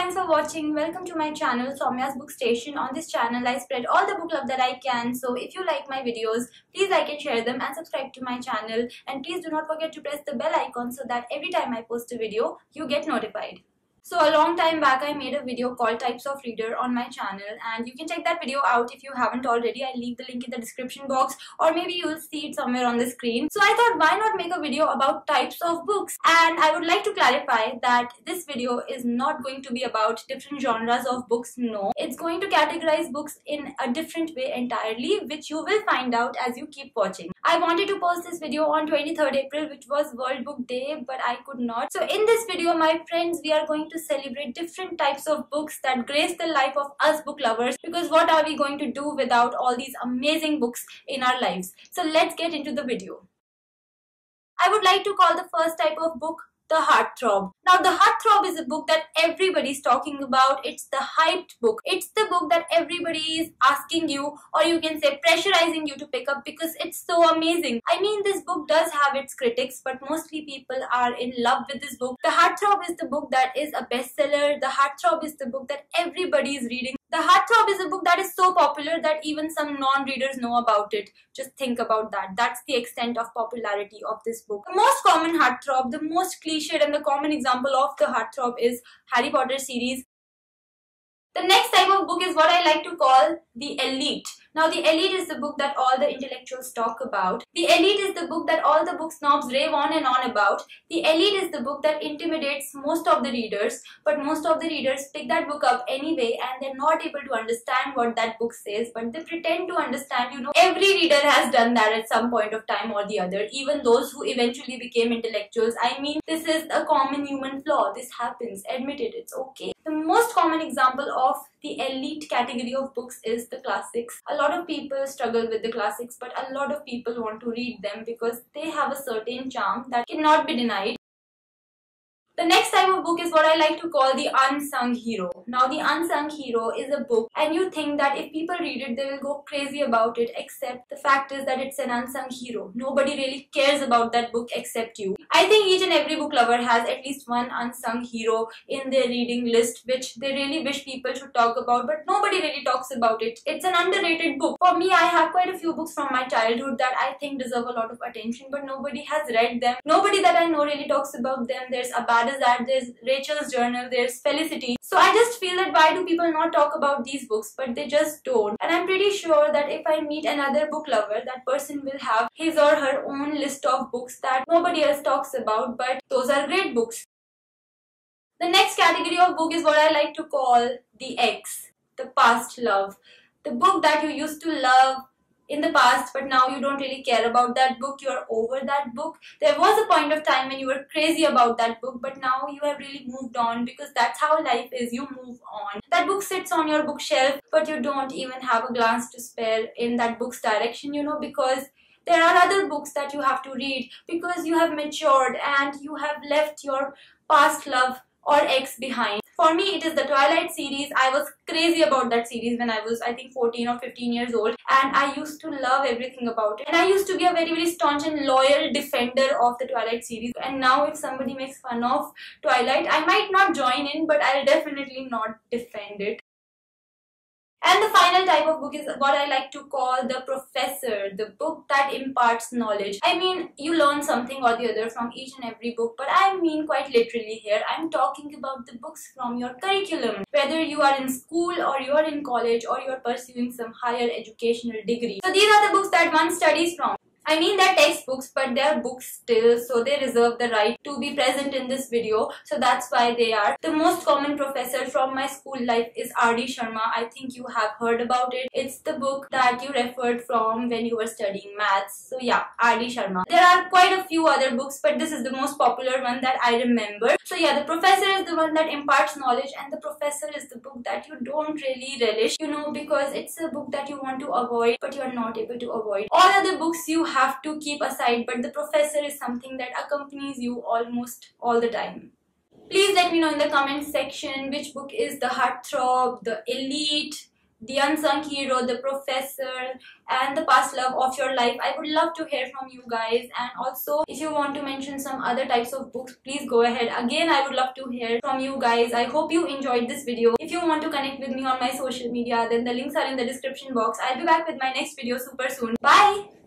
thanks for watching. Welcome to my channel Saumya's Bookstation. On this channel I spread all the book love that I can. So if you like my videos, please like and share them and subscribe to my channel. And please do not forget to press the bell icon so that every time I post a video, you get notified. So a long time back I made a video called Types of Reader on my channel, and you can check that video out if you haven't already. I'll leave the link in the description box, or maybe you'll see it somewhere on the screen. So I thought, why not make a video about types of books? And I would like to clarify that this video is not going to be about different genres of books. No, it's going to categorize books in a different way entirely, which you will find out as you keep watching. I wanted to post this video on 23rd April, which was World Book Day, but I could not. So in this video, my friends, we are going to celebrate different types of books that grace the life of us book lovers, because what are we going to do without all these amazing books in our lives? So let's get into the video. I would like to call the first type of book the heartthrob. Now, the heartthrob is a book that everybody's talking about. It's the hyped book. It's the book that everybody is asking you, or you can say pressurizing you to pick up because it's so amazing. I mean, this book does have its critics, but mostly people are in love with this book. The heartthrob is the book that is a bestseller. The heartthrob is the book that everybody is reading. The heartthrob is a book that is so popular that even some non-readers know about it. Just think about that. That's the extent of popularity of this book. The most common heartthrob, the most cliched and the common example of the heartthrob is Harry Potter series. The next type of book is what I like to call the elite. Now, the elite is the book that all the intellectuals talk about. The elite is the book that all the book snobs rave on and on about. The elite is the book that intimidates most of the readers, but most of the readers pick that book up anyway and they're not able to understand what that book says, but they pretend to understand. You know, every reader has done that at some point of time or the other, even those who eventually became intellectuals. I mean, this is a common human flaw. This happens. Admit it. It's okay. The most common example of the elite category of books is the classics. A lot of people struggle with the classics, but a lot of people want to read them because they have a certain charm that cannot be denied. The next type of book is what I like to call the unsung hero. Now, the unsung hero is a book and you think that if people read it, they will go crazy about it, except the fact is that it's an unsung hero. Nobody really cares about that book except you. I think each and every book lover has at least one unsung hero in their reading list, which they really wish people should talk about, but nobody really talks about it. It's an underrated book. For me, I have quite a few books from my childhood that I think deserve a lot of attention, but nobody has read them. Nobody that I know really talks about them. There's there's Rachel's Journal, there's Felicity. So I just feel that why do people not talk about these books, but they just don't. And I'm pretty sure that if I meet another book lover, that person will have his or her own list of books that nobody else talks about, but those are great books. The next category of book is what I like to call the ex, the past love. The book that you used to love in the past, but now you don't really care about that book. You're over that book. There was a point of time when you were crazy about that book, but now you have really moved on, because that's how life is. You move on. That book sits on your bookshelf, but you don't even have a glance to spare in that book's direction, you know, because there are other books that you have to read, because you have matured and you have left your past love or ex behind. For me, it is the Twilight series. I was crazy about that series when I was, I think, 14 or 15 years old, and I used to love everything about it. And I used to be a very, very staunch and loyal defender of the Twilight series. And now if somebody makes fun of Twilight, I might not join in, but I'll definitely not defend it. And the final type of book is what I like to call the professor, the book that imparts knowledge. I mean, you learn something or the other from each and every book, but I mean quite literally here. I'm talking about the books from your curriculum. Whether you are in school or you are in college or you are pursuing some higher educational degree. So these are the books that one studies from. I mean, they're textbooks, but they're books still, so they reserve the right to be present in this video. So that's why they are. The most common professor from my school life is R.D. Sharma. I think you have heard about it. It's the book that you referred from when you were studying maths. So yeah, R.D. Sharma. There are quite a few other books, but this is the most popular one that I remember. So yeah, the professor is the one that imparts knowledge, and the professor is the book that you don't really relish, you know, because it's a book that you want to avoid, but you're not able to avoid. All other books you have to keep aside, but the professor is something that accompanies you almost all the time. Please let me know in the comment section which book is the heartthrob, the elite, The Unsung Hero, The Professor, and The Past Love of Your Life. I would love to hear from you guys, and also if you want to mention some other types of books, please go ahead. Again, I would love to hear from you guys. I hope you enjoyed this video. If you want to connect with me on my social media, then the links are in the description box. I'll be back with my next video super soon. Bye!